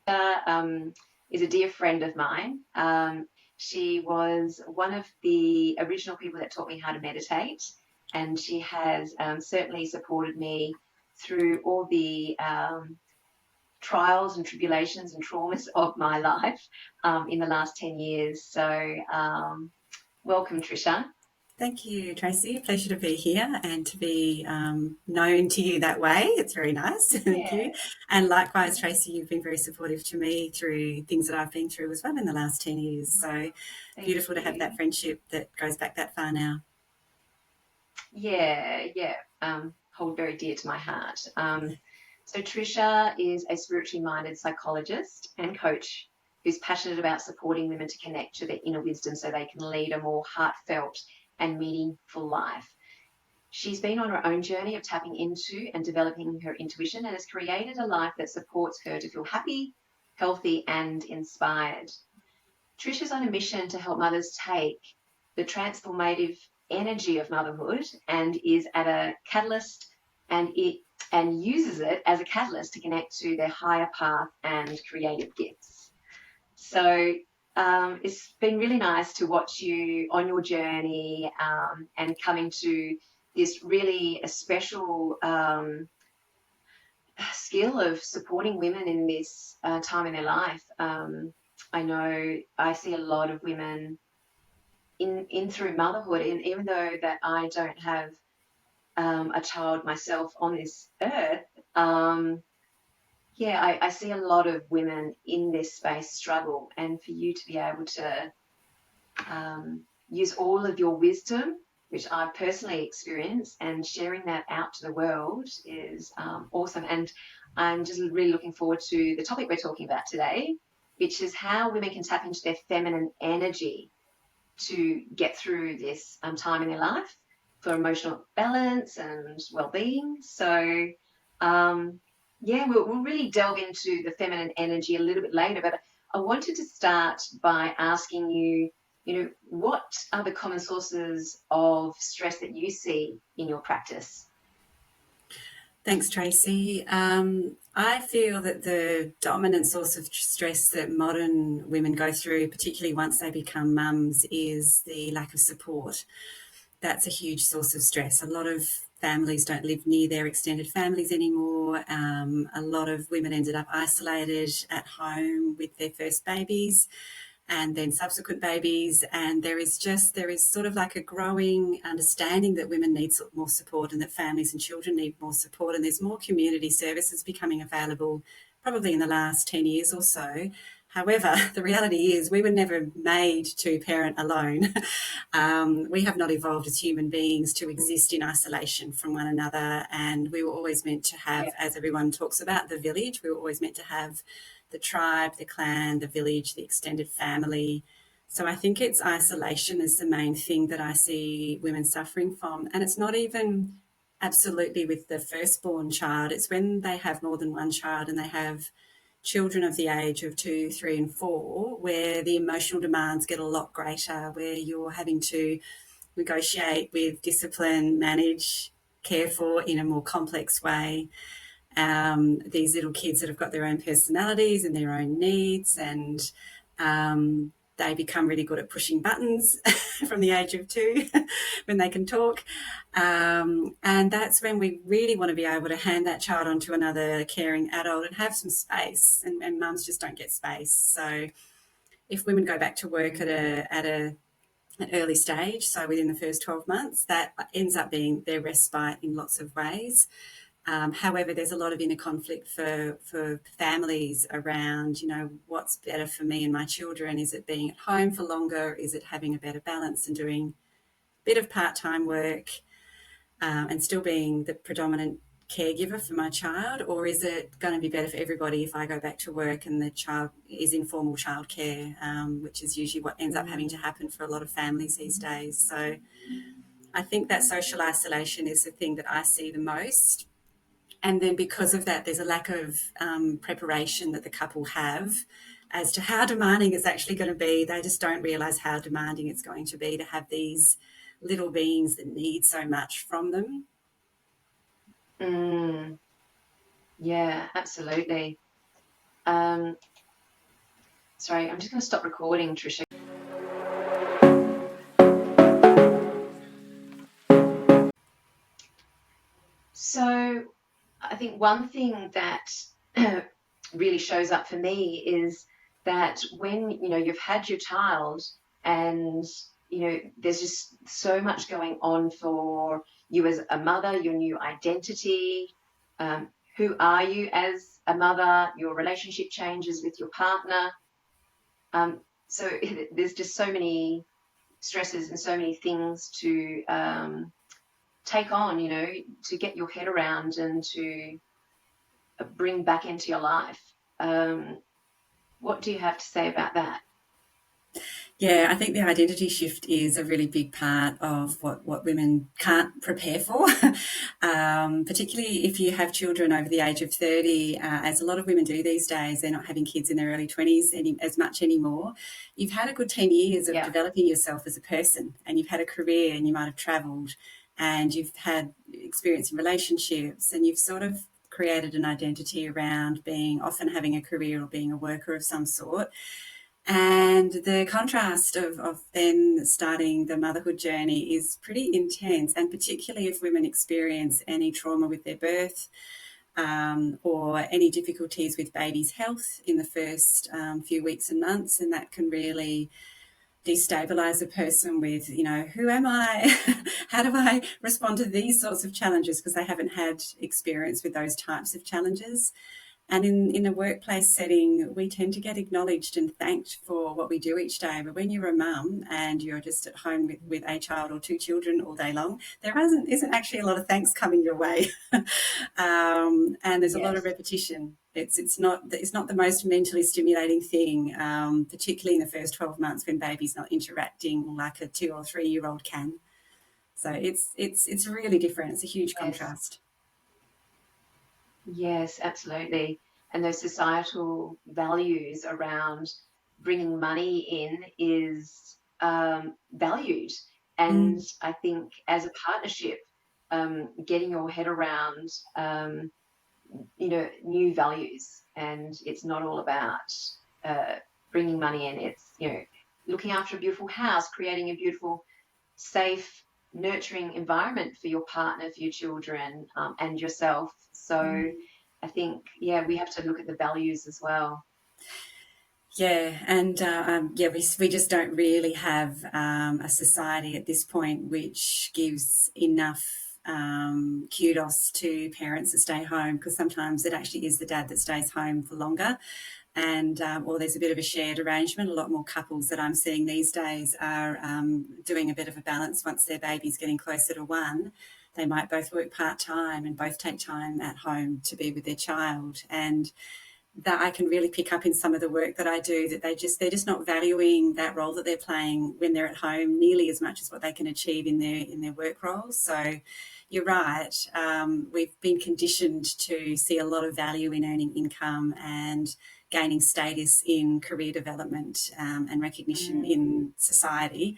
is a dear friend of mine. She was one of the original people that taught me how to meditate, and she has certainly supported me through all the trials and tribulations and traumas of my life in the last 10 years. So welcome, Tricia. Thank you, Tracey. Pleasure to be here and to be known to you that way. It's very nice. Thank Yeah. you. And likewise, Tracey, you've been very supportive to me through things that I've been through as well in the last 10 years. So Thank beautiful to have you. that friendship that goes back that far now. Yeah. Hold very dear to my heart. So Tricia is a spiritually minded psychologist and coach who's passionate about supporting women to connect to their inner wisdom so they can lead a more heartfelt and meaningful life. She's been on her own journey of tapping into and developing her intuition and has created a life that supports her to feel happy, healthy, and inspired. Tricia's on a mission to help mothers take the transformative energy of motherhood and is at a catalyst and uses it as a catalyst to connect to their higher path and creative gifts. So it's been really nice to watch you on your journey and coming to this really a special skill of supporting women in this time in their life. I know I see a lot of women in through motherhood, and even though that I don't have a child myself on this earth, yeah, I see a lot of women in this space struggle, and for you to be able to use all of your wisdom, which I've personally experienced, and sharing that out to the world is awesome. And I'm just really looking forward to the topic we're talking about today, which is how women can tap into their feminine energy to get through this time in their life for emotional balance and well-being. So, yeah, we'll really delve into the feminine energy a little bit later, but I wanted to start by asking you, what are the common sources of stress that you see in your practice? Thanks, Tracey. I feel that the dominant source of stress that modern women go through, particularly once they become mums, is the lack of support. That's a huge source of stress. A lot of families don't live near their extended families anymore. A lot of women ended up isolated at home with their first babies and then subsequent babies. And there is sort of like a growing understanding that women need more support and that families and children need more support. And there's more community services becoming available probably in the last 10 years or so. However, the reality is we were never made to parent alone. We have not evolved as human beings to exist in isolation from one another. And we were always meant to have, Yeah. as everyone talks about, the village. We were always meant to have the tribe, the clan, the village, the extended family. So I think it's isolation is the main thing that I see women suffering from. And it's not even absolutely with the firstborn child. It's when they have more than one child and they have children of the age of 2, 3 and 4, where the emotional demands get a lot greater, where you're having to negotiate with, discipline, manage, care for in a more complex way. These little kids that have got their own personalities and their own needs, and they become really good at pushing buttons from the age of 2 when they can talk. And that's when we really want to be able to hand that child on to another caring adult and have some space. And mums just don't get space. So if women go back to work at an early stage, so within the first 12 months, that ends up being their respite in lots of ways. However, there's a lot of inner conflict for families around, what's better for me and my children? Is it being at home for longer? Is it having a better balance and doing a bit of part-time work and still being the predominant caregiver for my child? Or is it going to be better for everybody if I go back to work and the child is in formal childcare, which is usually what ends up having to happen for a lot of families these days. So I think that social isolation is the thing that I see the most. And then because of that, there's a lack of preparation that the couple have as to how demanding it's actually going to be. They just don't realise how demanding it's going to be to have these little beings that need so much from them. Yeah, absolutely. Um, Sorry, I'm just going to stop recording, Tricia. So I think one thing that really shows up for me is that when, you've had your child and, there's just so much going on for you as a mother, your new identity, who are you as a mother, your relationship changes with your partner. So there's just so many stresses and so many things to take on, to get your head around and to bring back into your life. What do you have to say about that? Yeah, I think the identity shift is a really big part of what women can't prepare for, particularly if you have children over the age of 30, as a lot of women do these days. They're not having kids in their early 20s as much anymore. You've had a good 10 years of developing yourself as a person, and you've had a career, and you might have travelled, and you've had experience in relationships, and you've sort of created an identity around often having a career or being a worker of some sort. And the contrast of then starting the motherhood journey is pretty intense, and particularly if women experience any trauma with their birth, or any difficulties with baby's health in the first few weeks and months, and that can really destabilize a person with, who am I? How do I respond to these sorts of challenges? Because they haven't had experience with those types of challenges. And in a workplace setting, we tend to get acknowledged and thanked for what we do each day. But when you're a mum and you're just at home with a child or two children all day long, there isn't actually a lot of thanks coming your way. And there's a lot of repetition. It's not the most mentally stimulating thing, particularly in the first 12 months when baby's not interacting like a 2 or 3 year old can. So it's really different. It's a huge contrast. Yes, absolutely. And those societal values around bringing money in is valued. And I think as a partnership, getting your head around, new values, and it's not all about bringing money in. It's, looking after a beautiful house, creating a beautiful, safe, nurturing environment for your partner, for your children, and yourself. So I think, we have to look at the values as well. Yeah, and we just don't really have a society at this point which gives enough kudos to parents that stay home, because sometimes it actually is the dad that stays home for longer. And or there's a bit of a shared arrangement. A lot more couples that I'm seeing these days are doing a bit of a balance. Once their baby's getting closer to 1, they might both work part-time and both take time at home to be with their child. And that I can really pick up in some of the work that I do, that they're just not valuing that role that they're playing when they're at home nearly as much as what they can achieve in their work roles. So you're right. We've been conditioned to see a lot of value in earning income and gaining status in career development, and recognition in society,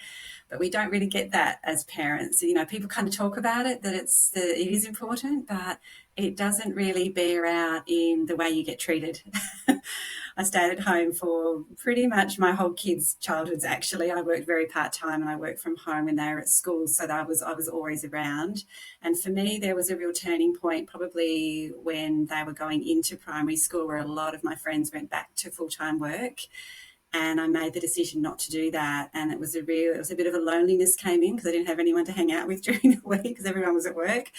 but we don't really get that as parents. People kind of talk about it, that it is important, but it doesn't really bear out in the way you get treated. I stayed at home for pretty much my whole kids' childhoods, actually. I worked very part-time and I worked from home when they were at school, so that I was always around. And for me, there was a real turning point probably when they were going into primary school, where a lot of my friends went back to full-time work. And I made the decision not to do that. And it was a bit of a loneliness came in, because I didn't have anyone to hang out with during the week because everyone was at work.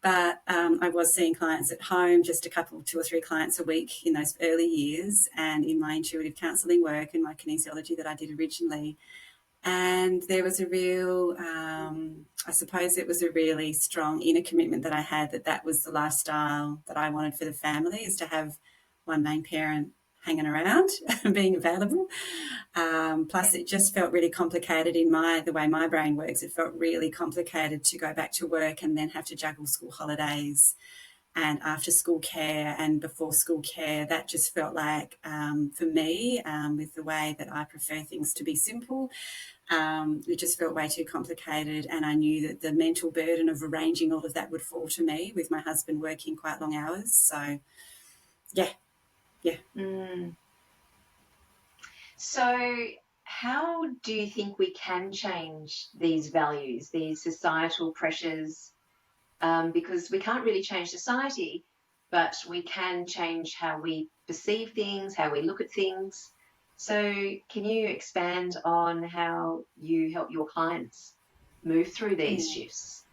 But I was seeing clients at home, just 2 or 3 clients a week in those early years, and in my intuitive counselling work and my kinesiology that I did originally. And there was a real, I suppose it was a really strong inner commitment that I had, that was the lifestyle that I wanted for the family, is to have one main parent hanging around and being available. Plus, it just felt really complicated in the way my brain works. It felt really complicated to go back to work and then have to juggle school holidays and after school care and before school care. That just felt like, for me, with the way that I prefer things to be simple, it just felt way too complicated. And I knew that the mental burden of arranging all of that would fall to me, with my husband working quite long hours. So, yeah. So, how do you think we can change these values, these societal pressures? Because we can't really change society, but we can change how we perceive things, how we look at things. So, can you expand on how you help your clients move through these Yeah. shifts?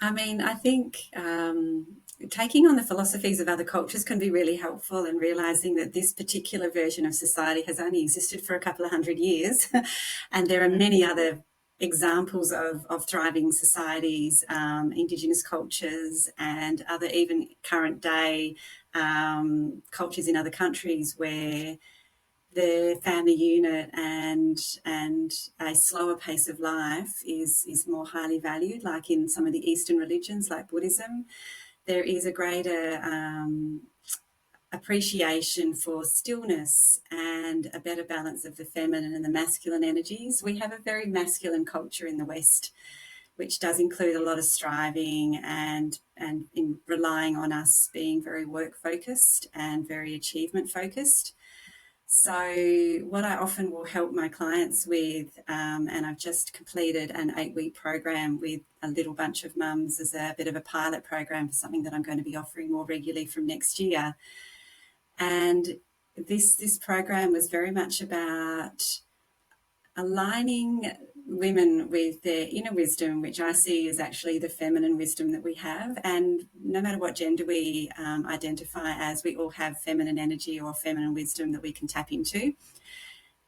I mean, I think taking on the philosophies of other cultures can be really helpful, and realizing that this particular version of society has only existed for a couple of hundred years. And there are Mm, many other examples of thriving societies, Indigenous cultures, and other even current day cultures in other countries where the family unit and a slower pace of life is more highly valued. Like in some of the Eastern religions, like Buddhism, there is a greater appreciation for stillness and a better balance of the feminine and the masculine energies. We have a very masculine culture in the West, which does include a lot of striving and in relying on us being very work focused and very achievement focused. So, what I often will help my clients with, and I've just completed an 8-week program with a little bunch of mums as a bit of a pilot program for something that I'm going to be offering more regularly from next year. And this program was very much about aligning women with their inner wisdom, which I see as actually the feminine wisdom that we have. And no matter what gender we identify as, we all have feminine energy or feminine wisdom that we can tap into.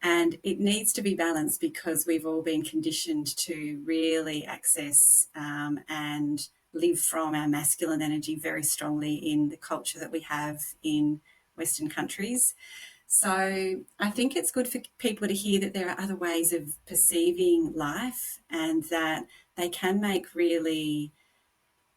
And it needs to be balanced because we've all been conditioned to really access and live from our masculine energy very strongly in the culture that we have in Western countries. So I think it's good for people to hear that there are other ways of perceiving life, and that they can make really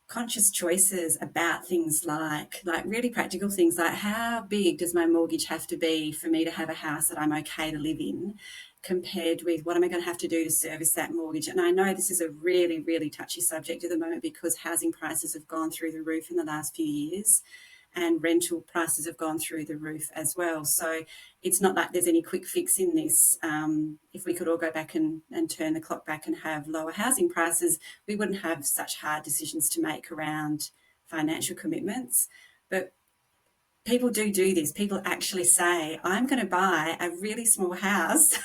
conscious choices about things like really practical things, like how big does my mortgage have to be for me to have a house that I'm okay to live in, compared with what am I going to have to do to service that mortgage. And I know this is a really, really touchy subject at the moment because housing prices have gone through the roof in the last few years, and rental prices have gone through the roof as well. So it's not like there's any quick fix in this. If we could all go back and turn the clock back and have lower housing prices, we wouldn't have such hard decisions to make around financial commitments. But people do this. People actually say, I'm going to buy a really small house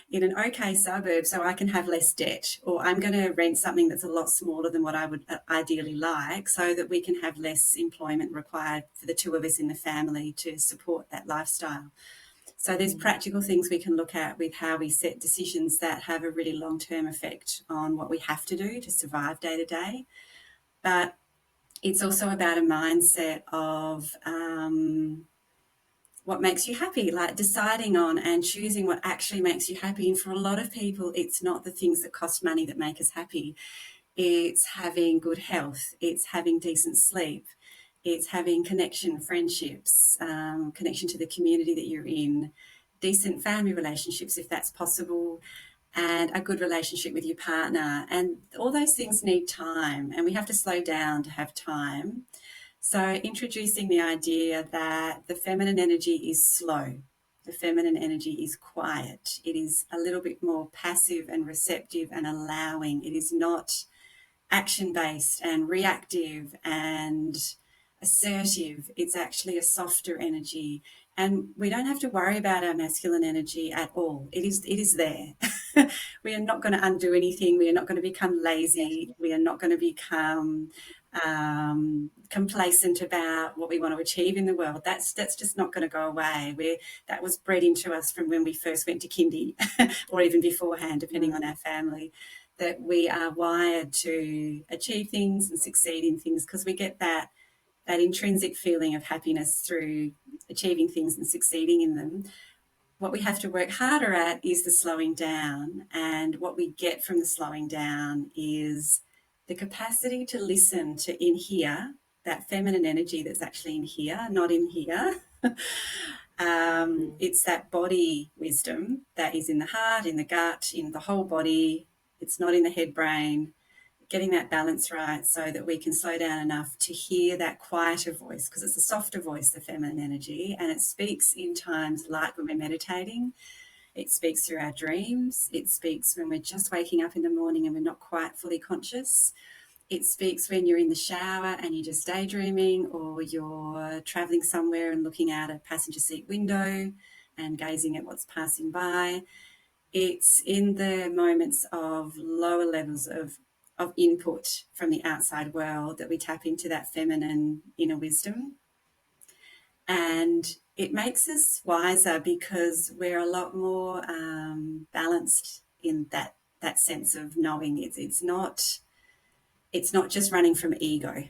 in an okay suburb so I can have less debt, or I'm going to rent something that's a lot smaller than what I would ideally like so that we can have less employment required for the two of us in the family to support that lifestyle. So there's practical things we can look at with how we set decisions that have a really long-term effect on what we have to do to survive day to day. But it's also about a mindset of what makes you happy, like deciding on and choosing what actually makes you happy. And for a lot of people, it's not the things that cost money that make us happy. It's having good health, it's having decent sleep, it's having connection, friendships, connection to the community that you're in, decent family relationships if that's possible, and a good relationship with your partner. And all those things need time, and we have to slow down to have time. So, introducing the idea that the feminine energy is slow, the feminine energy is quiet, it is a little bit more passive and receptive and allowing. It is not action based and reactive and assertive. It's actually a softer energy. And we don't have to worry about our masculine energy at all. It is there. We are not going to undo anything. We are not going to become lazy. We are not going to become complacent about what we want to achieve in the world. That's just not going to go away. That was bred into us from when we first went to kindy or even beforehand, depending on our family, that we are wired to achieve things and succeed in things because we get that intrinsic feeling of happiness through achieving things and succeeding in them. What we have to work harder at is the slowing down. And what we get from the slowing down is the capacity to listen to in here, that feminine energy that's actually in here, not in here. It's that body wisdom that is in the heart, in the gut, in the whole body. It's not in the head brain. Getting that balance right so that we can slow down enough to hear that quieter voice, because it's a softer voice, the feminine energy, and it speaks in times like when we're meditating. It speaks through our dreams. It speaks when we're just waking up in the morning and we're not quite fully conscious. It speaks when you're in the shower and you're just daydreaming, or you're traveling somewhere and looking out a passenger seat window and gazing at what's passing by. It's in the moments of lower levels of input from the outside world that we tap into that feminine inner wisdom. And it makes us wiser because we're a lot more balanced in that sense of knowing. It's not just running from ego.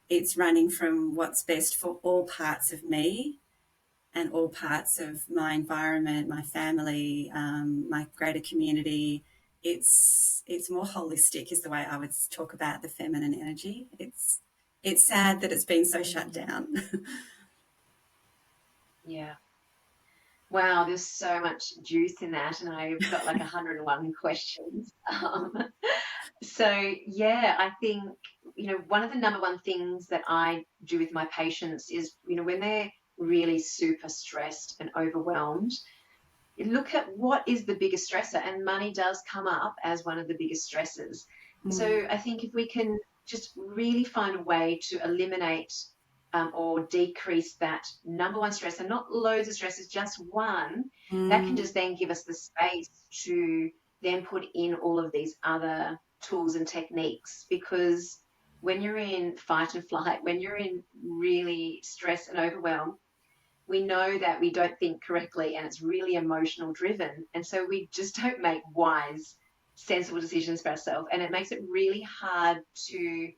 It's running from what's best for all parts of me and all parts of my environment, my family, my greater community. It's more holistic, is the way I would talk about the feminine energy. It's sad that it's been so shut down. Yeah. Wow, there's so much juice in that, and I've got like 101 questions. So yeah, I think, one of the number one things that I do with my patients is, when they're really super stressed and overwhelmed, look at what is the biggest stressor, and money does come up as one of the biggest stressors. Mm, So I think if we can just really find a way to eliminate or decrease that number one stress, and not loads of stresses, just one, that can mm, just then give us the space to then put in all of these other tools and techniques. Because when you're in fight and flight, when you're in really stress and overwhelm, we know that we don't think correctly, and it's really emotional driven. And so we just don't make wise, sensible decisions for ourselves. And it makes it really hard to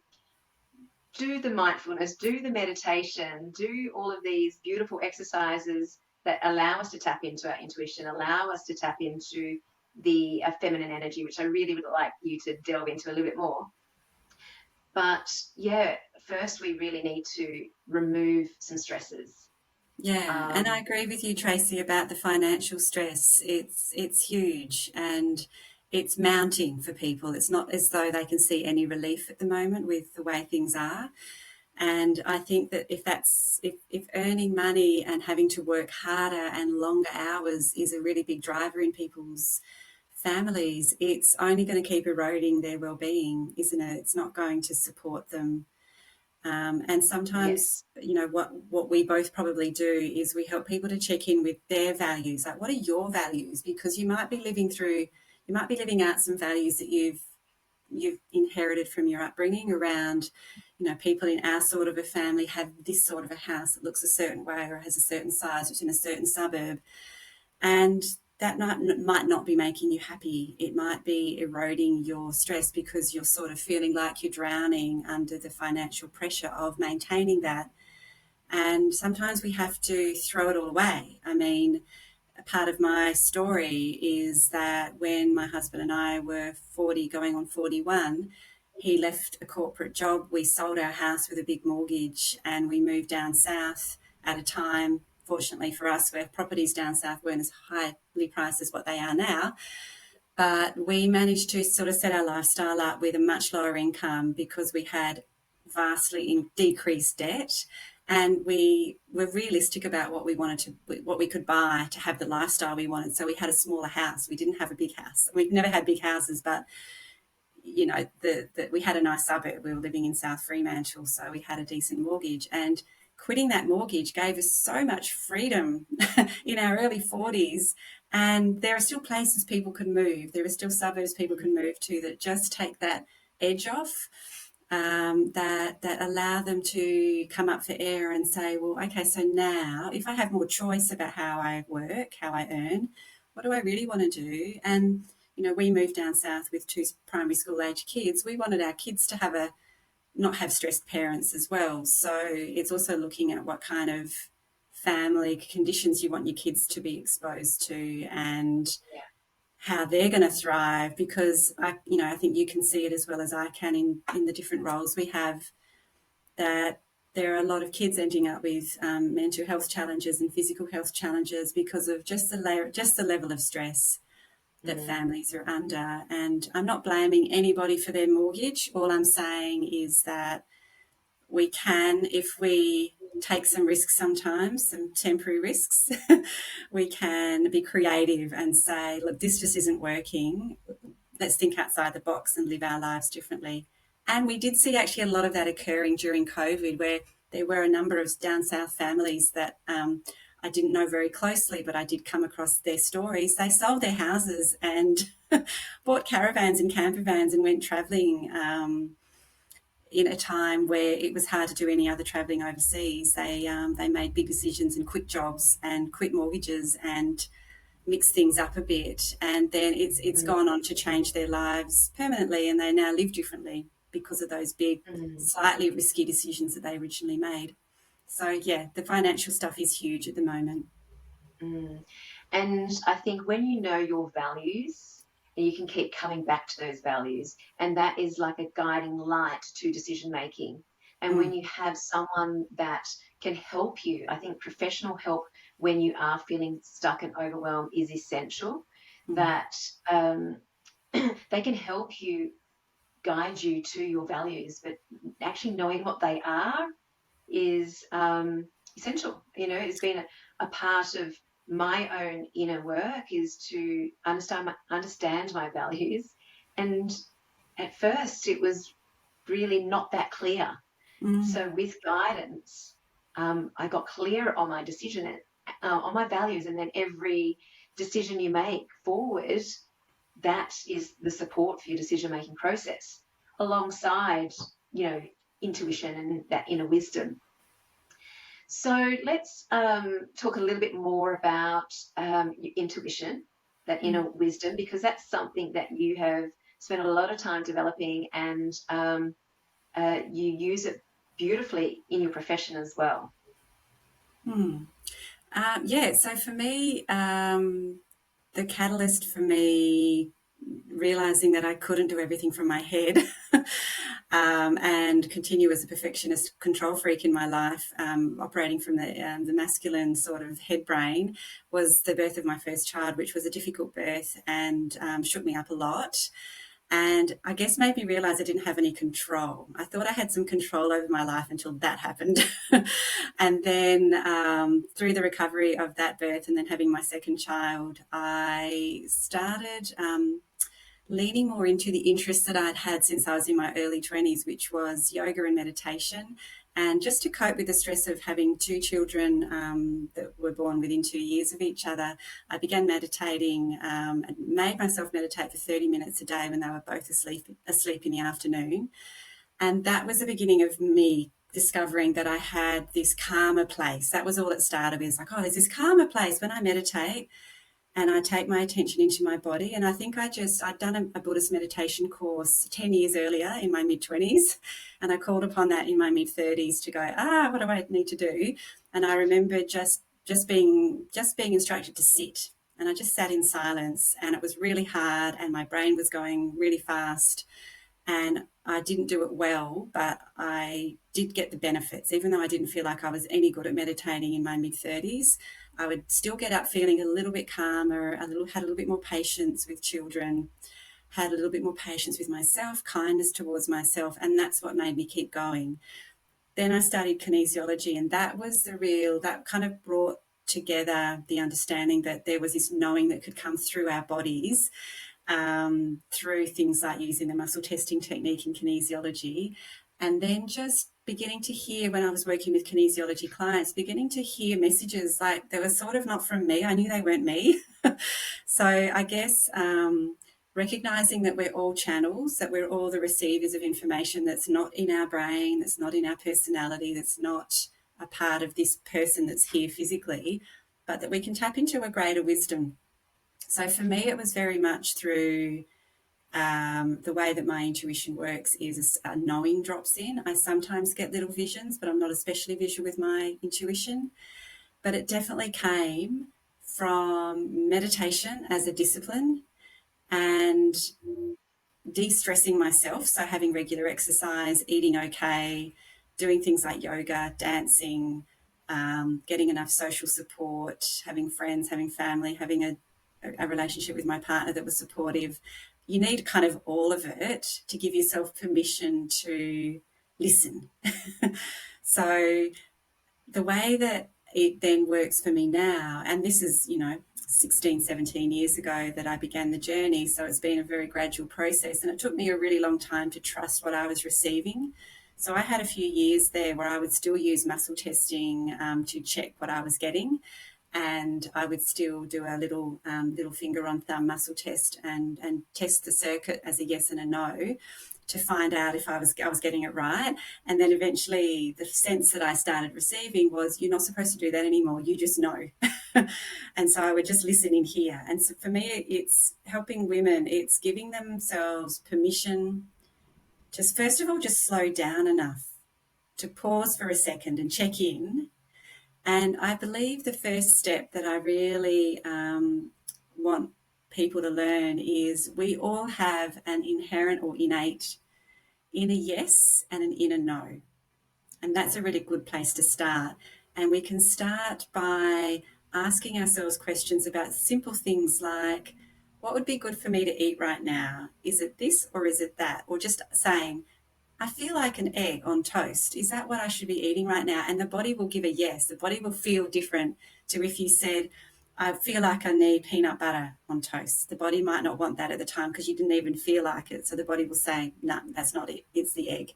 do the mindfulness, do the meditation, do all of these beautiful exercises that allow us to tap into our intuition, allow us to tap into the feminine energy, which I really would like you to delve into a little bit more. But yeah, first we really need to remove some stresses. yeah, and I Um, agree with you, Tracy, about the financial stress. It's huge and it's mounting for people. It's not as though they can see any relief at the moment with the way things are. And I think that if earning money and having to work harder and longer hours is a really big driver in people's families, it's only going to keep eroding their well-being, isn't it? It's not going to support them. And sometimes, yes. what we both probably do is we help people to check in with their values. Like, what are your values? Because you might be living out some values that you've inherited from your upbringing around, people in our sort of a family have this sort of a house that looks a certain way or has a certain size, it's in a certain suburb. And that might not be making you happy. It might be eroding your stress because you're sort of feeling like you're drowning under the financial pressure of maintaining that. And sometimes we have to throw it all away. I mean, a part of my story is that when my husband and I were 40 going on 41, he left a corporate job. We sold our house with a big mortgage and we moved down south at a time, fortunately for us, where properties down south weren't as highly priced as what they are now. But we managed to sort of set our lifestyle up with a much lower income because we had vastly decreased debt, and we were realistic about what we could buy to have the lifestyle we wanted. So we had a smaller house. We didn't have a big house. We've never had big houses, but we had a nice suburb. We were living in South Fremantle, so we had a decent mortgage. And quitting that mortgage gave us so much freedom in our early 40s. And there are still places people can move. There are still suburbs people can move to that just take that edge off, that allow them to come up for air and say, well, okay, so now if I have more choice about how I work, how I earn, what do I really want to do? And we moved down south with two primary school age kids. We wanted our kids to not have stressed parents as well. So it's also looking at what kind of family conditions you want your kids to be exposed to and Yeah. how they're going to thrive. Because I think you can see it as well as I can in the different roles we have, that there are a lot of kids ending up with mental health challenges and physical health challenges because of just the level of stress that Mm. families are under. And I'm not blaming anybody for their mortgage. All I'm saying is that we can, if we take some risks sometimes, some temporary risks, we can be creative and say, look, this just isn't working. Let's think outside the box and live our lives differently. And we did see actually a lot of that occurring during COVID, where there were a number of down south families that I didn't know very closely, but I did come across their stories. They sold their houses and bought caravans and camper vans and went travelling in a time where it was hard to do any other travelling overseas. They made big decisions and quit jobs and quit mortgages and mix things up a bit, and then it's gone on to change their lives permanently, and they now live differently because of those big, slightly risky decisions that they originally made. So yeah, the financial stuff is huge at the moment. And I think when you know your values, you can keep coming back to those values, and that is like a guiding light to decision making. And when Mm, you have someone that can help you, I think professional help when you are feeling stuck and overwhelmed is essential. mm, That they can help you guide you to your values, but actually knowing what they are is essential. You know, it's been a part of my own inner work is to understand my values. And at first, it was really not that clear. mm, So with guidance, I got clear on my decision, on my values, and then every decision you make forward, that is the support for your decision making process, alongside, you know, intuition and that inner wisdom. So let's talk a little bit more about your intuition, that mm. inner wisdom, because that's something that you have spent a lot of time developing, and you use it beautifully in your profession as well. Yeah, so for me, the catalyst for me realizing that I couldn't do everything from my head and continue as a perfectionist control freak in my life, operating from the masculine sort of head brain, was the birth of my first child, which was a difficult birth and shook me up a lot. And I guess made me realize I didn't have any control. I thought I had some control over my life until that happened. And then through the recovery of that birth and then having my second child, I started leaning more into the interests that I'd had since I was in my early 20s, which was yoga and meditation. And just to cope with the stress of having two children that were born within 2 years of each other, I began meditating and made myself meditate for 30 minutes a day when they were both asleep in the afternoon. And that was the beginning of me discovering that I had this calmer place. That was all it started with. It's like, oh, there's this calmer place when I meditate and I take my attention into my body. And I think I'd done a Buddhist meditation course 10 years earlier in my mid-20s, and I called upon that in my mid-30s to go, what do I need to do? And I remember just being instructed to sit. And I just sat in silence, and it was really hard and my brain was going really fast, and I didn't do it well, but I did get the benefits. Even though I didn't feel like I was any good at meditating in my mid-30s, I would still get up feeling a little bit calmer, had a little bit more patience with children, had a little bit more patience with myself, kindness towards myself, and that's what made me keep going. Then I studied kinesiology, and that kind of brought together the understanding that there was this knowing that could come through our bodies through things like using the muscle testing technique in kinesiology. And then just beginning to hear, when I was working with kinesiology clients, beginning to hear messages like they were sort of not from me. I knew they weren't me. So I guess recognizing that we're all channels, that we're all the receivers of information that's not in our brain, that's not in our personality, that's not a part of this person that's here physically, but that we can tap into a greater wisdom. So for me, it was very much through the way that my intuition works is a knowing drops in. I sometimes get little visions, but I'm not especially visual with my intuition. But it definitely came from meditation as a discipline and de-stressing myself. So having regular exercise, eating okay, doing things like yoga, dancing, getting enough social support, having friends, having family, having a relationship with my partner that was supportive. You need kind of all of it to give yourself permission to listen. So the way that it then works for me now, and this is, 16, 17 years ago that I began the journey, so it's been a very gradual process, and it took me a really long time to trust what I was receiving. So I had a few years there where I would still use muscle testing to check what I was getting, and I would still do a little finger on thumb muscle test and test the circuit as a yes and a no to find out if I was getting it right. And then eventually the sense that I started receiving was, you're not supposed to do that anymore, you just know. And so I would just listen in here. And so for me, it's helping women, it's giving themselves permission to, first of all, just slow down enough to pause for a second and check in. And I believe the first step that I really want people to learn is we all have an inherent or innate inner yes and an inner no. And that's a really good place to start. And we can start by asking ourselves questions about simple things like, what would be good for me to eat right now? Is it this or is it that? Or just saying, I feel like an egg on toast. Is that what I should be eating right now? And the body will give a yes. The body will feel different to if you said, I feel like I need peanut butter on toast. The body might not want that at the time because you didn't even feel like it. So the body will say, no, that's not it. It's the egg.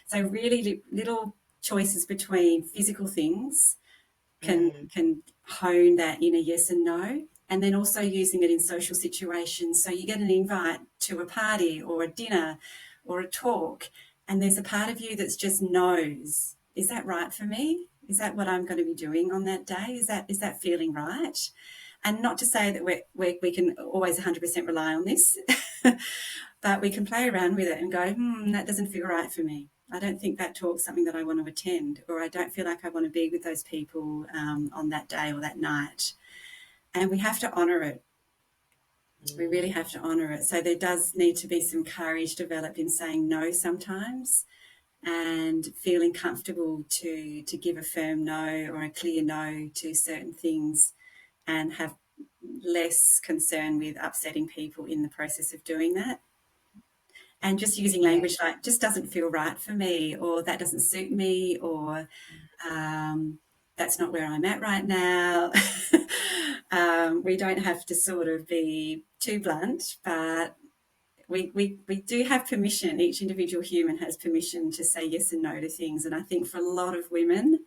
So really little choices between physical things can hone that inner yes and no. And then also using it in social situations. So you get an invite to a party or a dinner or a talk, and there's a part of you that's just knows, is that right for me? Is that what I'm going to be doing on that day? Is that feeling right? And not to say that we can always 100% rely on this, but we can play around with it and go, that doesn't feel right for me. I don't think that talk's something that I want to attend, or I don't feel like I want to be with those people on that day or that night. And we have to honour it. We really have to honour it. So there does need to be some courage developed in saying no sometimes, and feeling comfortable to give a firm no or a clear no to certain things, and have less concern with upsetting people in the process of doing that. And just using language like, just doesn't feel right for me, or that doesn't suit me, or that's not where I'm at right now. We don't have to sort of be too blunt, but we do have permission. Each individual human has permission to say yes and no to things. And I think for a lot of women,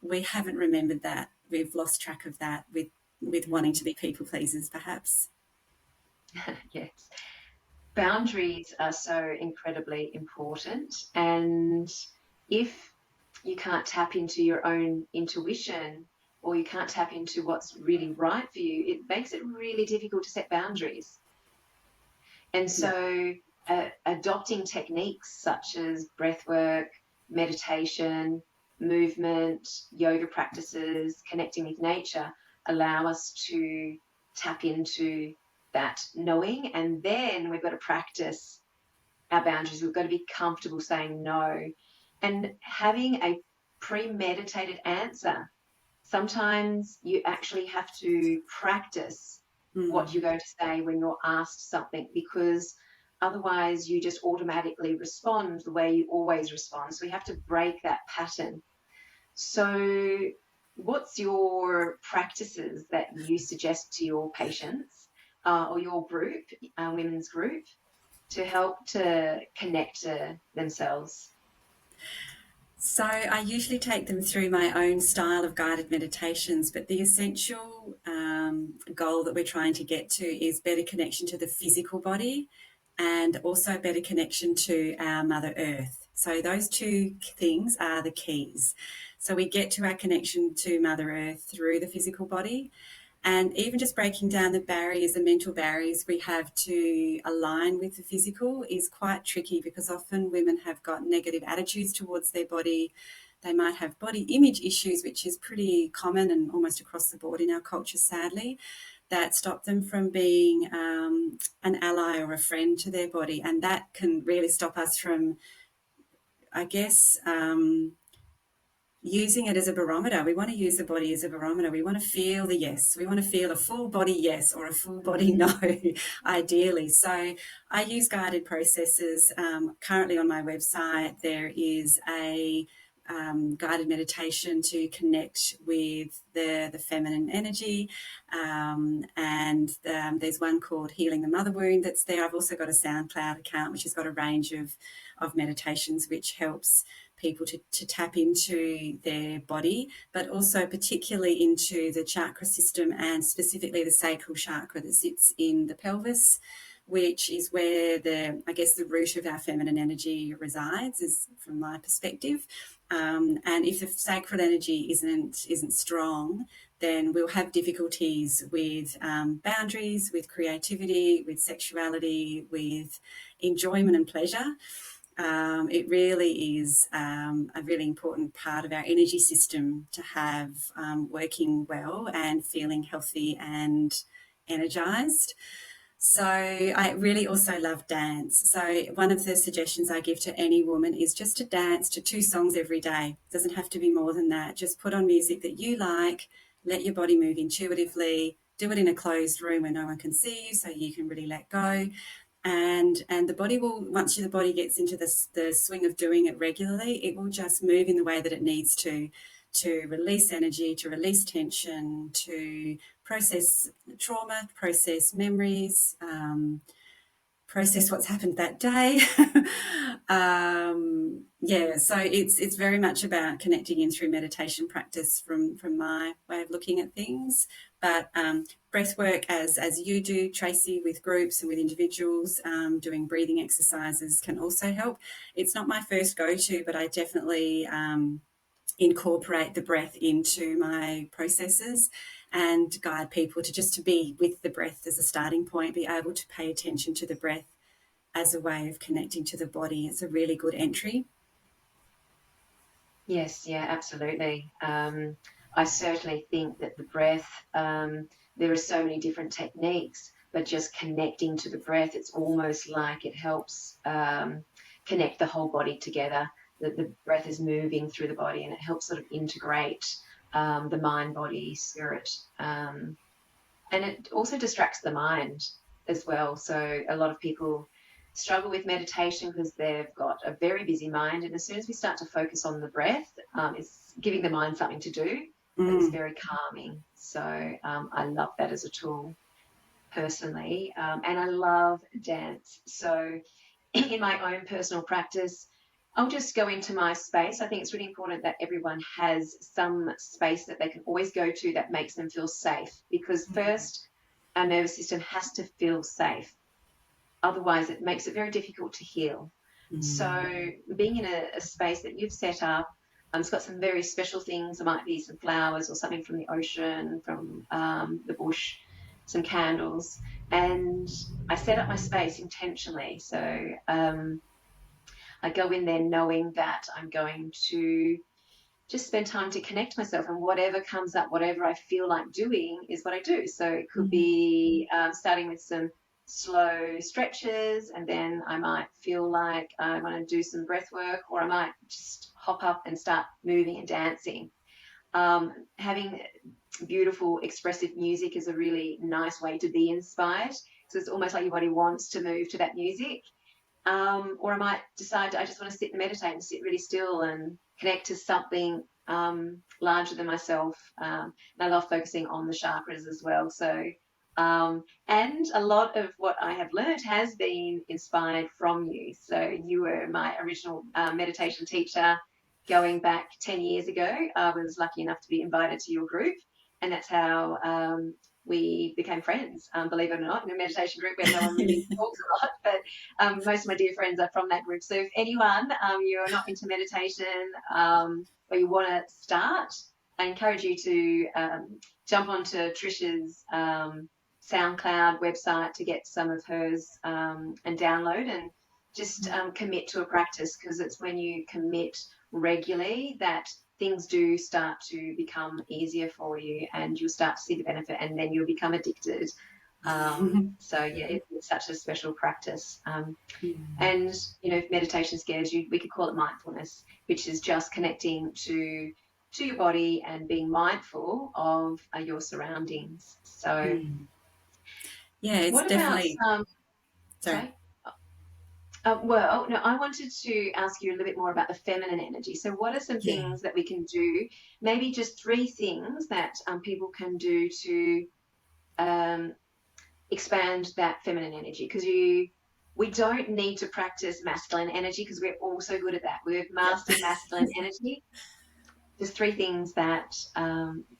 we haven't remembered that. We've lost track of that with wanting to be people pleasers, perhaps. Yes. Boundaries are so incredibly important. And if you can't tap into your own intuition, or you can't tap into what's really right for you, it makes it really difficult to set boundaries. And so adopting techniques such as breath work, meditation, movement, yoga practices, connecting with nature allow us to tap into that knowing. And then we've got to practice our boundaries. We've got to be comfortable saying no and having a premeditated answer. Sometimes you actually have to practice what you're going to say when you're asked something, because otherwise you just automatically respond the way you always respond. So we have to break that pattern. So what's your practices that you suggest to your patients or your group, women's group, to help to connect to themselves? So I usually take them through my own style of guided meditations, but the essential goal that we're trying to get to is better connection to the physical body, and also better connection to our Mother Earth. So those two things are the keys. So we get to our connection to Mother Earth through the physical body. And even just breaking down the barriers, the mental barriers we have to align with the physical is quite tricky, because often women have got negative attitudes towards their body. They might have body image issues, which is pretty common and almost across the board in our culture, sadly, that stop them from being an ally or a friend to their body. And that can really stop us from, I guess, using it as a barometer. We want to use the body as a barometer. We want to feel the yes. We want to feel a full body yes or a full body no, ideally. So I use guided processes. Currently on my website, there is a guided meditation to connect with the feminine energy. And there's one called Healing the Mother Wound that's there. I've also got a SoundCloud account, which has got a range of meditations which helps people to tap into their body, but also particularly into the chakra system and specifically the sacral chakra that sits in the pelvis, which is where the root of our feminine energy resides, is from my perspective. And if the sacral energy isn't strong, then we'll have difficulties with boundaries, with creativity, with sexuality, with enjoyment and pleasure. It really is a really important part of our energy system to have working well and feeling healthy and energized. So I really also love dance. So one of the suggestions I give to any woman is just to dance to 2 songs every day. It doesn't have to be more than that. Just put on music that you like, let your body move intuitively, do it in a closed room where no one can see you so you can really let go. And the body will, once the body gets into the swing of doing it regularly, it will just move in the way that it needs to release energy, to release tension, to process trauma, process memories, process what's happened that day. So it's very much about connecting in through meditation practice from my way of looking at things. But breath work, as you do, Tracey, with groups and with individuals, doing breathing exercises can also help. It's not my first go-to, but I definitely incorporate the breath into my processes and guide people to be with the breath as a starting point, be able to pay attention to the breath as a way of connecting to the body. It's a really good entry. Yes, yeah, absolutely. I certainly think that the breath, there are so many different techniques, but just connecting to the breath, it's almost like it helps connect the whole body together. The breath is moving through the body and it helps sort of integrate the mind, body, spirit. And it also distracts the mind as well. So a lot of people struggle with meditation because they've got a very busy mind, and as soon as we start to focus on the breath, it's giving the mind something to do that is very calming. So I love that as a tool personally, and I love dance. So in my own personal practice, I'll just go into my space. I think it's really important that everyone has some space that they can always go to that makes them feel safe, because first, our nervous system has to feel safe. Otherwise, it makes it very difficult to heal. So being in a space that you've set up, it's got some very special things. There might be some flowers or something from the ocean, from the bush, some candles. And I set up my space intentionally. So I go in there knowing that I'm going to just spend time to connect myself, and whatever comes up, whatever I feel like doing is what I do. So it could be starting with some slow stretches, and then I might feel like I want to do some breath work, or I might just hop up and start moving and dancing. Having beautiful expressive music is a really nice way to be inspired, so it's almost like your body wants to move to that music. Or I might decide I just want to sit and meditate and sit really still and connect to something larger than myself. And I love focusing on the chakras as well. So, and a lot of what I have learned has been inspired from you. So you were my original meditation teacher going back 10 years ago. I was lucky enough to be invited to your group, and that's how we became friends, believe it or not, in a meditation group where no one really talks a lot, but most of my dear friends are from that group. So if anyone, you're not into meditation, or you want to start, I encourage you to jump onto Tricia's SoundCloud website to get some of hers and download, and just commit to a practice, because it's when you commit regularly that things do start to become easier for you, and you'll start to see the benefit, and then you'll become addicted. So yeah, it's such a special practice. And if meditation scares you, we could call it mindfulness, which is just connecting to to your body and being mindful of your surroundings. So, Yeah, it's what about definitely. Sorry. sorry? Well, no, I wanted to ask you a little bit more about the feminine energy. So, what are some Yeah. things that we can do? Maybe just three things that people can do to um, expand that feminine energy. Because we don't need to practice masculine energy because we're all so good at that. We've Yep. mastered masculine energy. Just three things that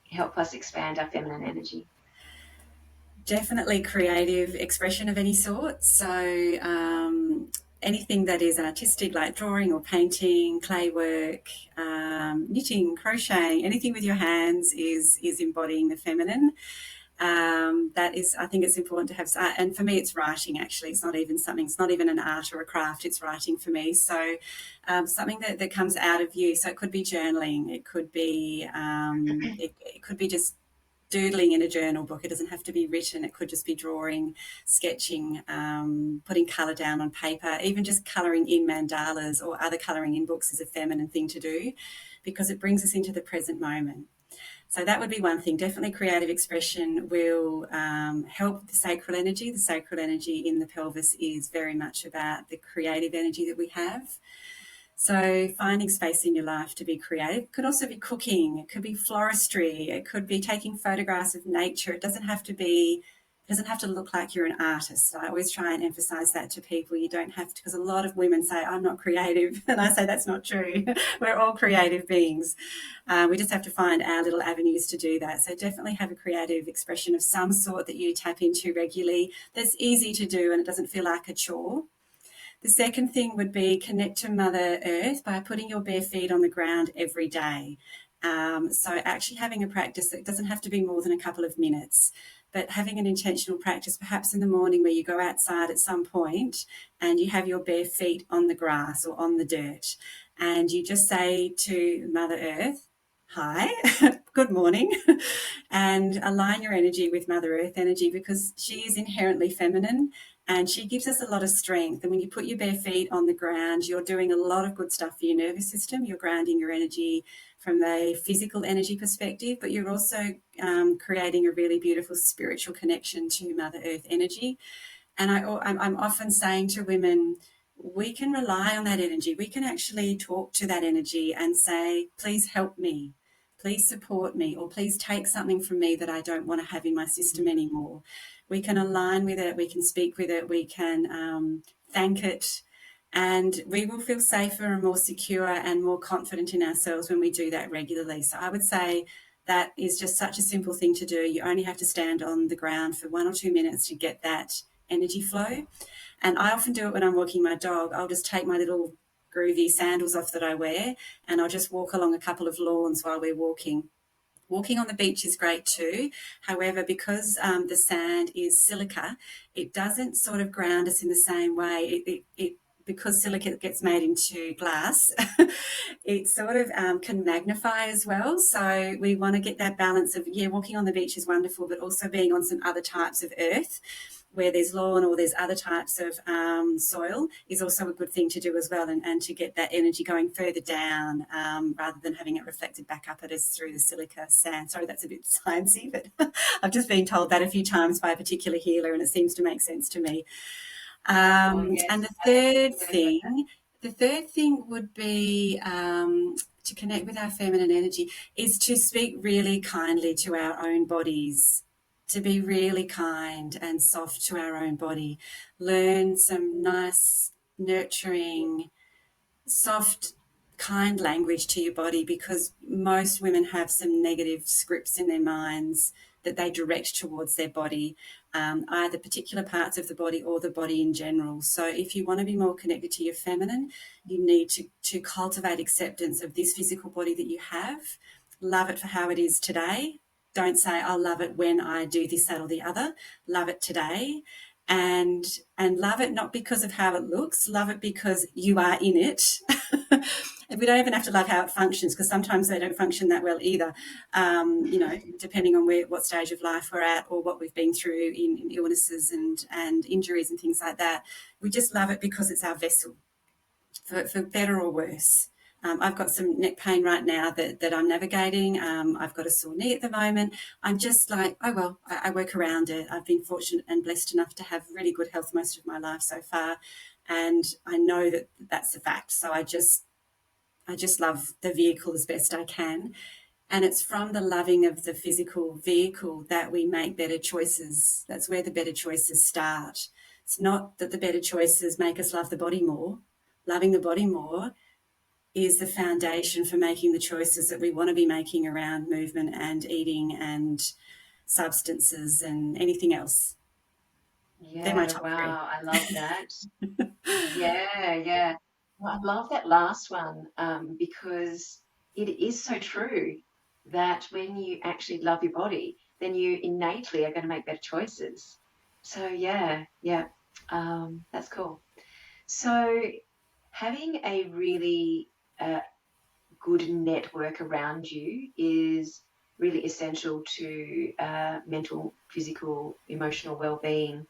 help us expand our feminine energy. Definitely creative expression of any sort. So anything that is artistic, like drawing or painting, clay work, knitting, crocheting, anything with your hands is embodying the feminine. That is, I think it's important to have, and for me it's writing. Actually, it's not even something, it's not even an art or a craft, it's writing for me. So something that comes out of you. So it could be journaling, it could be it could be just doodling in a journal book. It doesn't have to be written. It could just be drawing, sketching, putting colour down on paper. Even just colouring in mandalas or other colouring in books is a feminine thing to do because it brings us into the present moment. So that would be one thing. Definitely creative expression will help the sacral energy. The sacral energy in the pelvis is very much about the creative energy that we have. So finding space in your life to be creative. It could also be cooking. It could be floristry. It could be taking photographs of nature. It doesn't have to look like you're an artist. I always try and emphasize that to people. You don't have to, because a lot of women say, I'm not creative. And I say, that's not true. We're all creative beings. We just have to find our little avenues to do that. So definitely have a creative expression of some sort that you tap into regularly. That's easy to do and it doesn't feel like a chore. The second thing would be connect to Mother Earth by putting your bare feet on the ground every day. So actually having a practice that doesn't have to be more than a couple of minutes, but having an intentional practice perhaps in the morning where you go outside at some point and you have your bare feet on the grass or on the dirt and you just say to Mother Earth, hi, good morning, and align your energy with Mother Earth energy because she is inherently feminine and she gives us a lot of strength. And when you put your bare feet on the ground, you're doing a lot of good stuff for your nervous system. You're grounding your energy from a physical energy perspective, but you're also creating a really beautiful spiritual connection to Mother Earth energy. And I'm often saying to women, we can rely on that energy. We can actually talk to that energy and say, please help me, please support me, or please take something from me that I don't want to have in my system anymore. We can align with it, we can speak with it, we can thank it, and we will feel safer and more secure and more confident in ourselves when we do that regularly. So I would say that is just such a simple thing to do. You only have to stand on the ground for 1 or 2 minutes to get that energy flow. And I often do it when I'm walking my dog. I'll just take my little groovy sandals off that I wear and I'll just walk along a couple of lawns while we're walking. Walking on the beach is great too. However, because the sand is silica, it doesn't sort of ground us in the same way. Because silica gets made into glass, it sort of can magnify as well. So we want to get that balance of, yeah, walking on the beach is wonderful, but also being on some other types of earth where there's lawn or there's other types of soil is also a good thing to do as well, and to get that energy going further down rather than having it reflected back up at us through the silica sand. Sorry, that's a bit sciencey, but I've just been told that a few times by a particular healer and it seems to make sense to me. Oh, yes. And the third thing would be to connect with our feminine energy is to speak really kindly to our own bodies, to be really kind and soft to our own body. Learn some nice, nurturing, soft, kind language to your body because most women have some negative scripts in their minds that they direct towards their body, either particular parts of the body or the body in general. So if you want to be more connected to your feminine, you need to cultivate acceptance of this physical body that you have. Love it for how it is today. Don't say, I'll love it when I do this, that, or the other. Love it today. And love it not because of how it looks, love it because you are in it. And we don't even have to love how it functions because sometimes they don't function that well either, depending on what stage of life we're at or what we've been through in illnesses and injuries and things like that. We just love it because it's our vessel, for better or worse. I've got some neck pain right now that I'm navigating. I've got a sore knee at the moment. I'm just like, oh, well, I work around it. I've been fortunate and blessed enough to have really good health most of my life so far. And I know that that's a fact. So I just love the vehicle as best I can. And it's from the loving of the physical vehicle that we make better choices. That's where the better choices start. It's not that the better choices make us love the body more. Loving the body more is the foundation for making the choices that we want to be making around movement and eating and substances and anything else. They're my Yeah, top three. wow, I love that. Yeah, yeah. Well, I love that last one because it is so true that when you actually love your body, then you innately are going to make better choices. So, yeah, yeah, that's cool. So, having a really good network around you is really essential to mental, physical, emotional well-being.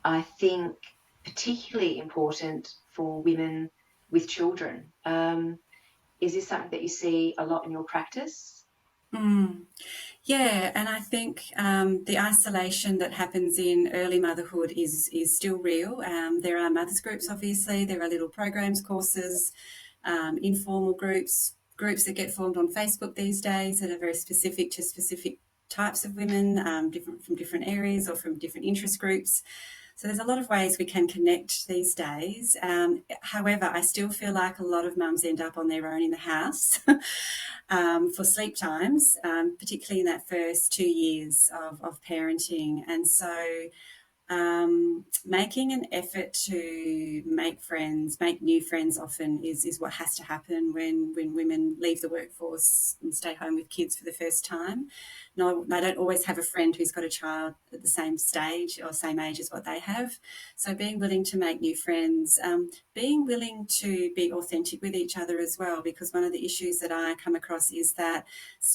I think particularly important for women with children. Is this something that you see a lot in your practice? Mm. Yeah, and I think the isolation that happens in early motherhood is still real. There are mothers groups, obviously. There are little programs, courses, informal groups, groups that get formed on Facebook these days that are very specific to specific types of women, different from different areas or from different interest groups. So there's a lot of ways we can connect these days. However, I still feel like a lot of mums end up on their own in the house for sleep times, particularly in that first 2 years of parenting. And so making an effort to make friends, make new friends often is what has to happen when women leave the workforce and stay home with kids for the first time. No, they don't always have a friend who's got a child at the same stage or same age as what they have. So being willing to make new friends, being willing to be authentic with each other as well, because one of the issues that I come across is that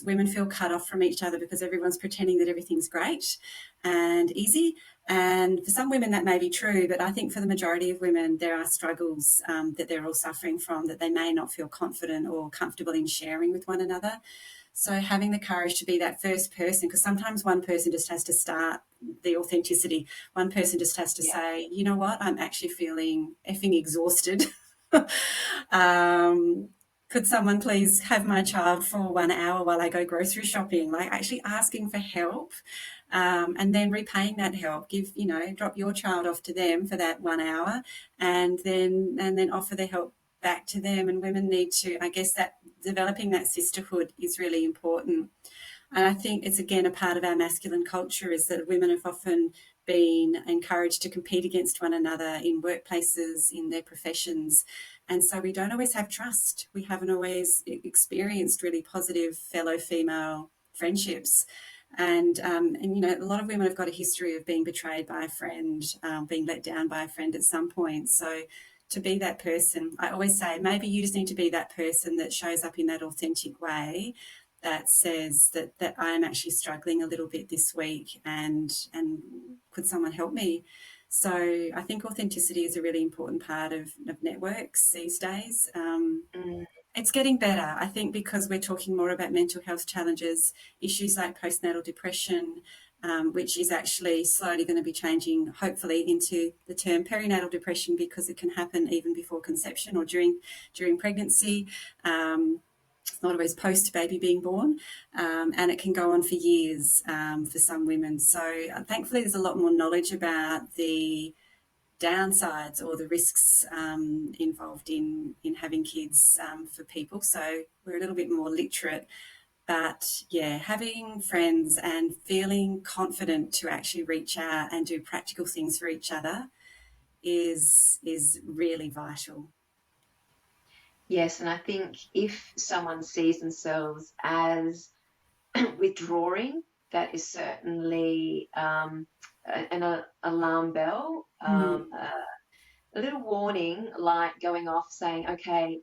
women feel cut off from each other because everyone's pretending that everything's great and easy. And for some women, that may be true, but I think for the majority of women, there are struggles that they're all suffering from that they may not feel confident or comfortable in sharing with one another. So having the courage to be that first person, because sometimes one person just has to start the authenticity. One person just has to Yeah, say, you know what, I'm actually feeling effing exhausted. um, could someone please have my child for 1 hour while I go grocery shopping? Like actually asking for help, and then repaying that help. Drop your child off to them for that 1 hour, and then offer the help back to them. And women need to, I guess, that developing that sisterhood is really important. And I think it's again a part of our masculine culture is that women have often been encouraged to compete against one another in workplaces, in their professions. And so we don't always have trust. We haven't always experienced really positive fellow female friendships. And a lot of women have got a history of being betrayed by a friend, being let down by a friend at some point. So to be that person, I always say maybe you just need to be that person that shows up in that authentic way that says that I'm actually struggling a little bit this week and could someone help me? So I think authenticity is a really important part of networks these days. mm, It's getting better, I think, because we're talking more about mental health challenges, issues like postnatal depression, which is actually slowly going to be changing, hopefully, into the term perinatal depression because it can happen even before conception or during pregnancy. It's not always post baby being born, and it can go on for years for some women. So thankfully, there's a lot more knowledge about the downsides or the risks involved in having kids for people. So we're a little bit more literate. But yeah, having friends and feeling confident to actually reach out and do practical things for each other is really vital. yes. And I think if someone sees themselves as withdrawing, that is certainly an alarm bell, Mm, a little warning, like going off saying, okay,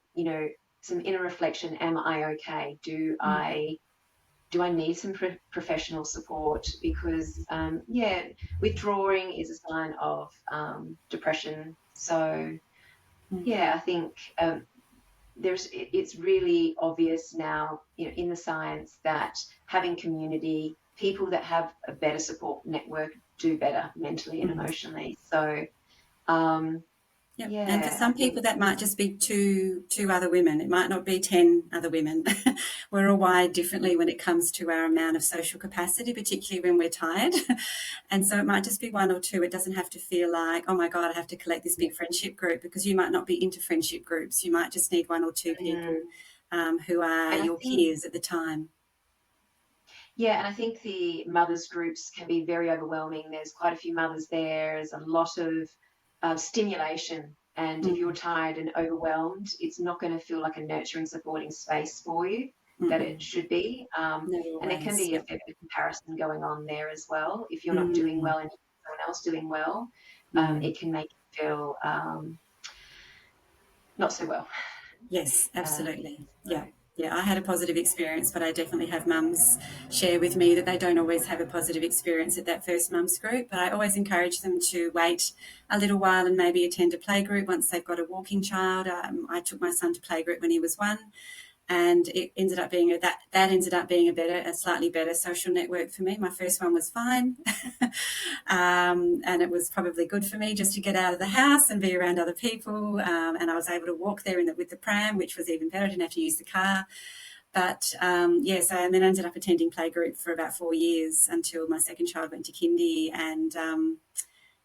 some inner reflection. Am I okay? mm, Do I need some professional support? Because, yeah, withdrawing is a sign of depression. So, mm, yeah, I think it's really obvious now, in the science, that having community, people that have a better support network do better mentally and Mm. emotionally. So, um, Yep. And for yeah, I some think, people, that might just be two other women. It might not be 10 other women. We're all wired differently when it comes to our amount of social capacity, particularly when we're tired. And so it might just be one or two. It doesn't have to feel like, oh my God, I have to collect this yeah. big friendship group, because you might not be into friendship groups. You might just need one or two people Mm. who are And I your think, peers at the time. yeah, and I think the mothers groups can be very overwhelming. There's quite a few mothers there. There's a lot of stimulation. And if you're Mm. tired and overwhelmed, it's not going to feel like a nurturing, supporting space for you that it Mm-mm. should be. Not And there can always. be a Yep. fair bit of comparison going on there as well. If you're not doing Mm. well and you see someone else doing well, Mm. it can make you feel not so well. Yes, Uh, absolutely. so, Yeah. Yeah, I had a positive experience, but I definitely have mums share with me that they don't always have a positive experience at that first mums group. But I always encourage them to wait a little while and maybe attend a playgroup once they've got a walking child. I took my son to playgroup when he was 1, and it ended up being that ended up being a slightly better social network for me. My first one was fine, and it was probably good for me just to get out of the house and be around other people. And I was able to walk there with the pram, which was even better. I didn't have to use the car. But so and then I ended up attending playgroup for about 4 years until my second child went to kindy, and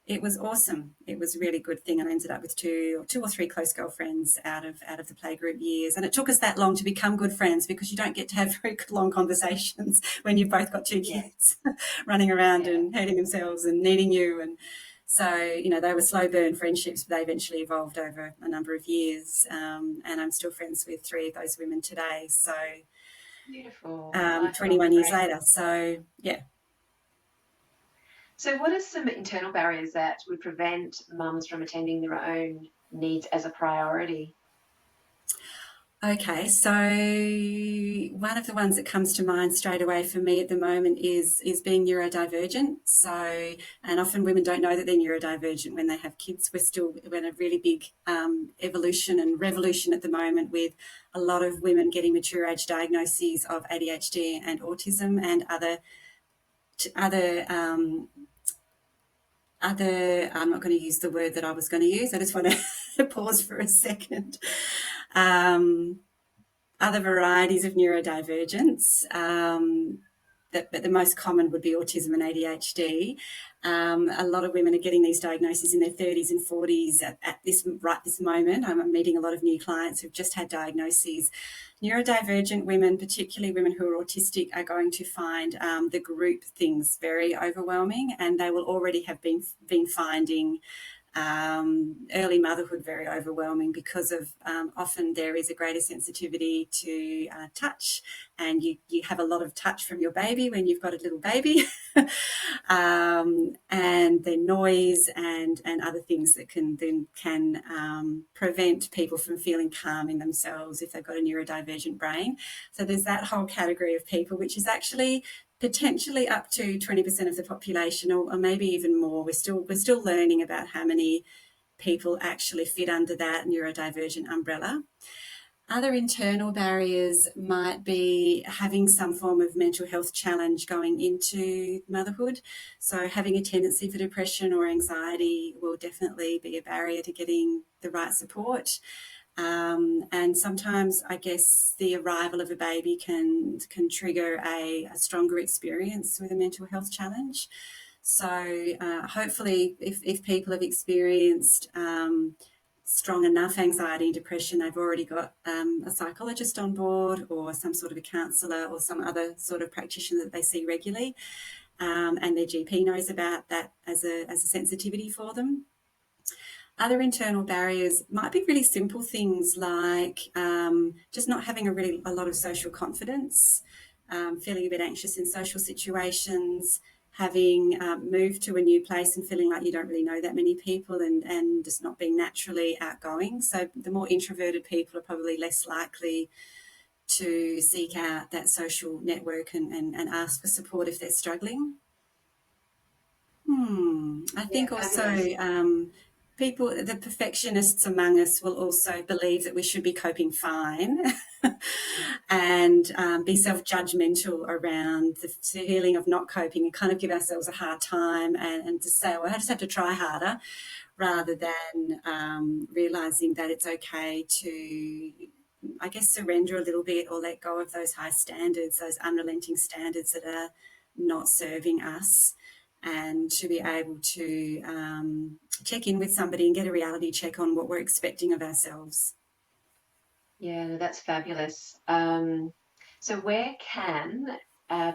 it was awesome. It was a really good thing. I ended up with two or three close girlfriends out of the playgroup years. And it took us that long to become good friends, because you don't get to have very long conversations when you've both got two yeah, kids running around yeah. and hurting themselves and needing you. And so, they were slow burn friendships, but they eventually evolved over a number of years. And I'm still friends with 3 of those women today. So Beautiful. Lifelong 21 years friends. later. So yeah. So, what are some internal barriers that would prevent mums from attending their own needs as a priority? Okay, so one of the ones that comes to mind straight away for me at the moment is being neurodivergent. So, and often women don't know that they're neurodivergent when they have kids. We're in a really big evolution and revolution at the moment, with a lot of women getting mature age diagnoses of ADHD and autism and other other. I'm not going to use the word that I was going to use. I just want to pause for a second. Um, Other varieties of neurodivergence, but the most common would be autism and ADHD. A lot of women are getting these diagnoses in their 30s and 40s at this moment. I'm meeting a lot of new clients who've just had diagnoses. Neurodivergent women, particularly women who are autistic, are going to find the group things very overwhelming, and they will already have been finding early motherhood very overwhelming, because of often there is a greater sensitivity to touch, and you have a lot of touch from your baby when you've got a little baby, and the noise and other things that can prevent people from feeling calm in themselves if they've got a neurodivergent brain. So there's that whole category of people, which is actually potentially up to 20% of the population, or maybe even more. We're still learning about how many people actually fit under that neurodivergent umbrella. Other internal barriers might be having some form of mental health challenge going into motherhood. So having a tendency for depression or anxiety will definitely be a barrier to getting the right support. And sometimes, I guess, the arrival of a baby can trigger a stronger experience with a mental health challenge. So hopefully, if people have experienced strong enough anxiety and depression, they've already got a psychologist on board, or some sort of a counsellor, or some other sort of practitioner that they see regularly, and their GP knows about that as a sensitivity for them. Other internal barriers might be really simple things like just not having a lot of social confidence, feeling a bit anxious in social situations, having moved to a new place and feeling like you don't really know that many people, and just not being naturally outgoing. So the more introverted people are probably less likely to seek out that social network and ask for support if they're struggling. I Yeah, think also fabulous. people, the perfectionists among us will also believe that we should be coping fine and be self-judgmental around the feeling of not coping and kind of give ourselves a hard time and to say, well, I just have to try harder, rather than realising that it's okay to, I guess, surrender a little bit or let go of those high standards, those unrelenting standards that are not serving us, and to be able to check in with somebody and get a reality check on what we're expecting of ourselves. Yeah, that's fabulous. So where can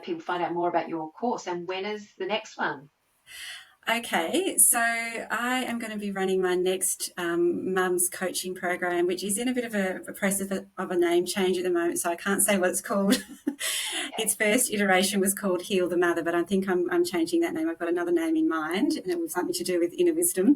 people find out more about your course, and when is the next one? Okay, so I am going to be running my next mum's coaching program, which is in a bit of a process of a name change at the moment, so I can't say what it's called. Its first iteration was called Heal the Mother, but I think I'm changing that name. I've got another name in mind, and it was something to do with inner wisdom.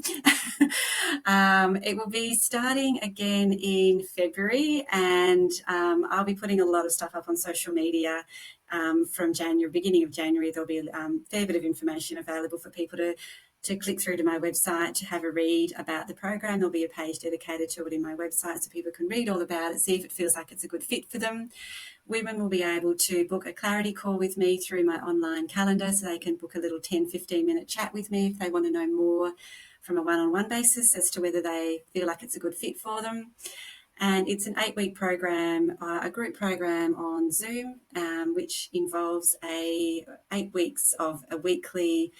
It will be starting again in February, and I'll be putting a lot of stuff up on social media. From January, beginning of January, there'll be a fair bit of information available for people to click through to my website to have a read about the program. There'll be a page dedicated to it in my website so people can read all about it, see if it feels like it's a good fit for them. Women will be able to book a clarity call with me through my online calendar, so they can book a little 10-15 minute chat with me if they want to know more from a one-on-one basis as to whether they feel like it's a good fit for them. And it's an 8-week program, a group program on Zoom, which involves 8 weeks of a weekly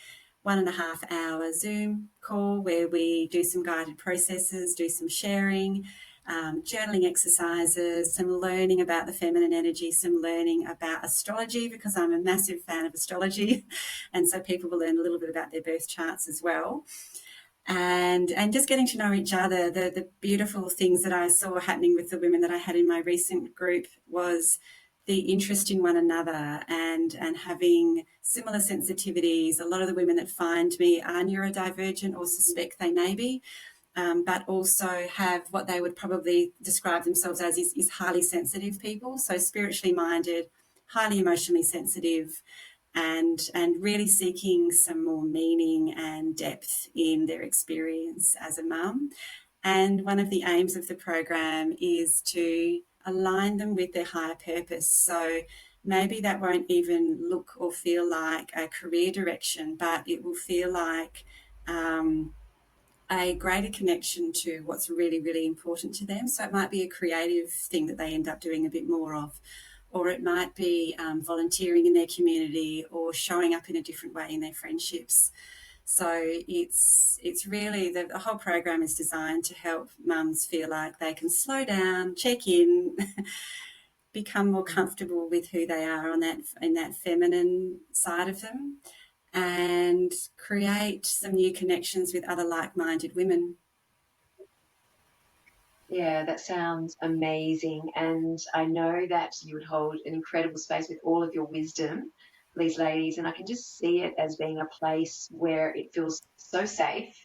1.5 hour Zoom call where we do some guided processes, do some sharing, journaling exercises, some learning about the feminine energy, some learning about astrology, because I'm a massive fan of astrology. And so people will learn a little bit about their birth charts as well. And just getting to know each other. The beautiful things that I saw happening with the women that I had in my recent group was the interest in one another and having similar sensitivities. A lot of the women that find me are neurodivergent or suspect they may be, but also have what they would probably describe themselves as is highly sensitive people, so spiritually minded, highly emotionally sensitive, and really seeking some more meaning and depth in their experience as a mum. And one of the aims of the program is to align them with their higher purpose. So maybe that won't even look or feel like a career direction, but it will feel like a greater connection to what's really, really important to them. So it might be a creative thing that they end up doing a bit more of, or it might be volunteering in their community or showing up in a different way in their friendships. So it's really, the whole program is designed to help mums feel like they can slow down, check in, become more comfortable with who they are in that feminine side of them, and create some new connections with other like-minded women. Yeah, that sounds amazing. And I know that you would hold an incredible space with all of your wisdom for these ladies. And I can just see it as being a place where it feels so safe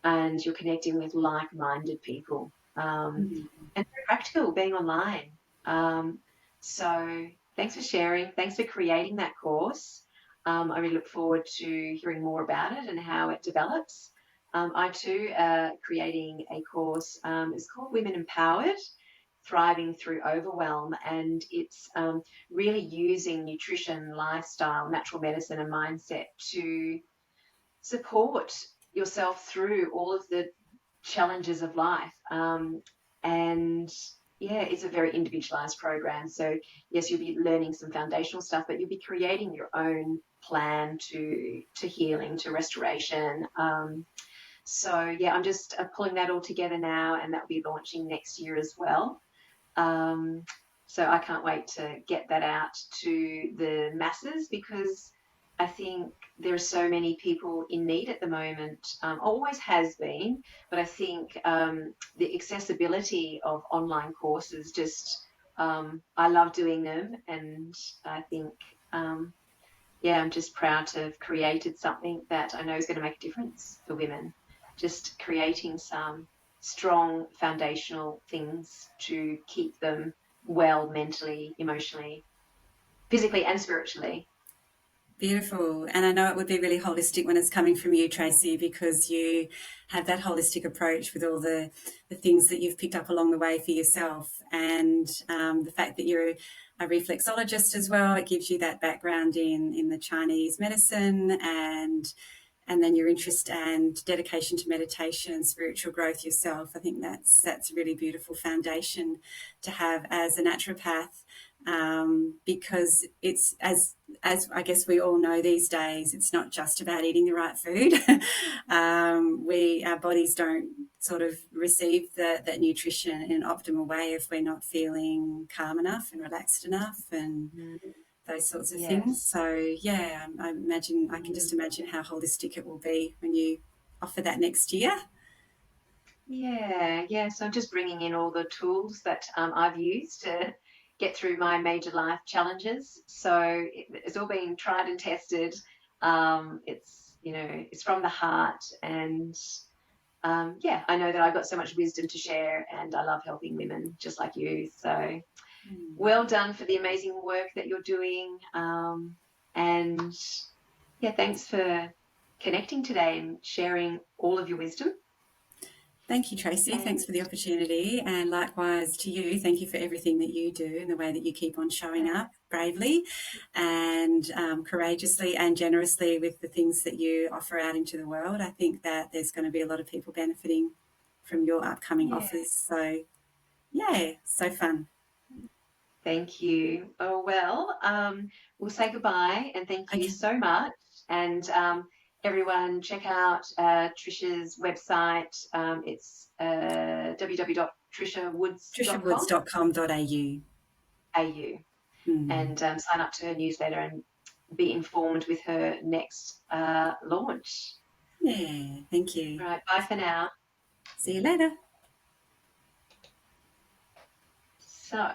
and you're connecting with like-minded people. And very practical being online. Um, so thanks for sharing. Thanks for creating that course. I really look forward to hearing more about it and how it develops. I too creating a course. It's called Women Empowered, Thriving Through Overwhelm, and it's really using nutrition, lifestyle, natural medicine, and mindset to support yourself through all of the challenges of life. And yeah, it's a very individualized program. So yes, you'll be learning some foundational stuff, but you'll be creating your own plan to healing, to restoration. So yeah, I'm just pulling that all together now, and that will be launching next year as well. Um, so I can't wait to get that out to the masses, because I think there are so many people in need at the moment. Always has been, but I think the accessibility of online courses just, I love doing them, and I think, yeah, I'm just proud to have created something that I know is going to make a difference for women. Just creating some strong foundational things to keep them well mentally, emotionally, physically, and spiritually. Beautiful. And I know it would be really holistic when it's coming from you, Tracey, because you have that holistic approach with all the things that you've picked up along the way for yourself. And the fact that you're a reflexologist as well, it gives you that background in the Chinese medicine, and then your interest and dedication to meditation and spiritual growth yourself. I think that's a really beautiful foundation to have as a naturopath, because it's as I guess we all know these days, it's not just about eating the right food. Our bodies don't sort of receive that nutrition in an optimal way if we're not feeling calm enough and relaxed enough and those sorts of things. Yes. So yeah, I can just imagine how holistic it will be when you offer that next year. Yeah, yeah. So I'm just bringing in all the tools that I've used to get through my major life challenges. So it's all been tried and tested. It's from the heart, and yeah, I know that I've got so much wisdom to share, and I love helping women just like you. So well done for the amazing work that you're doing, and yeah, thanks for connecting today and sharing all of your wisdom. Thank you, Tracey. Thanks for the opportunity. And likewise to you, thank you for everything that you do and the way that you keep on showing up bravely and courageously and generously with the things that you offer out into the world. I think that there's going to be a lot of people benefiting from your upcoming Yeah. offers. So, yeah, so fun. Thank you. Oh, well, we'll say goodbye and thank you Okay. so much. And everyone, check out Tricia's website. It's www.triciawoods.com.au, triciawoods.com.au. and sign up to her newsletter and be informed with her next launch. Yeah, thank you. All right, bye for now. See you later. So.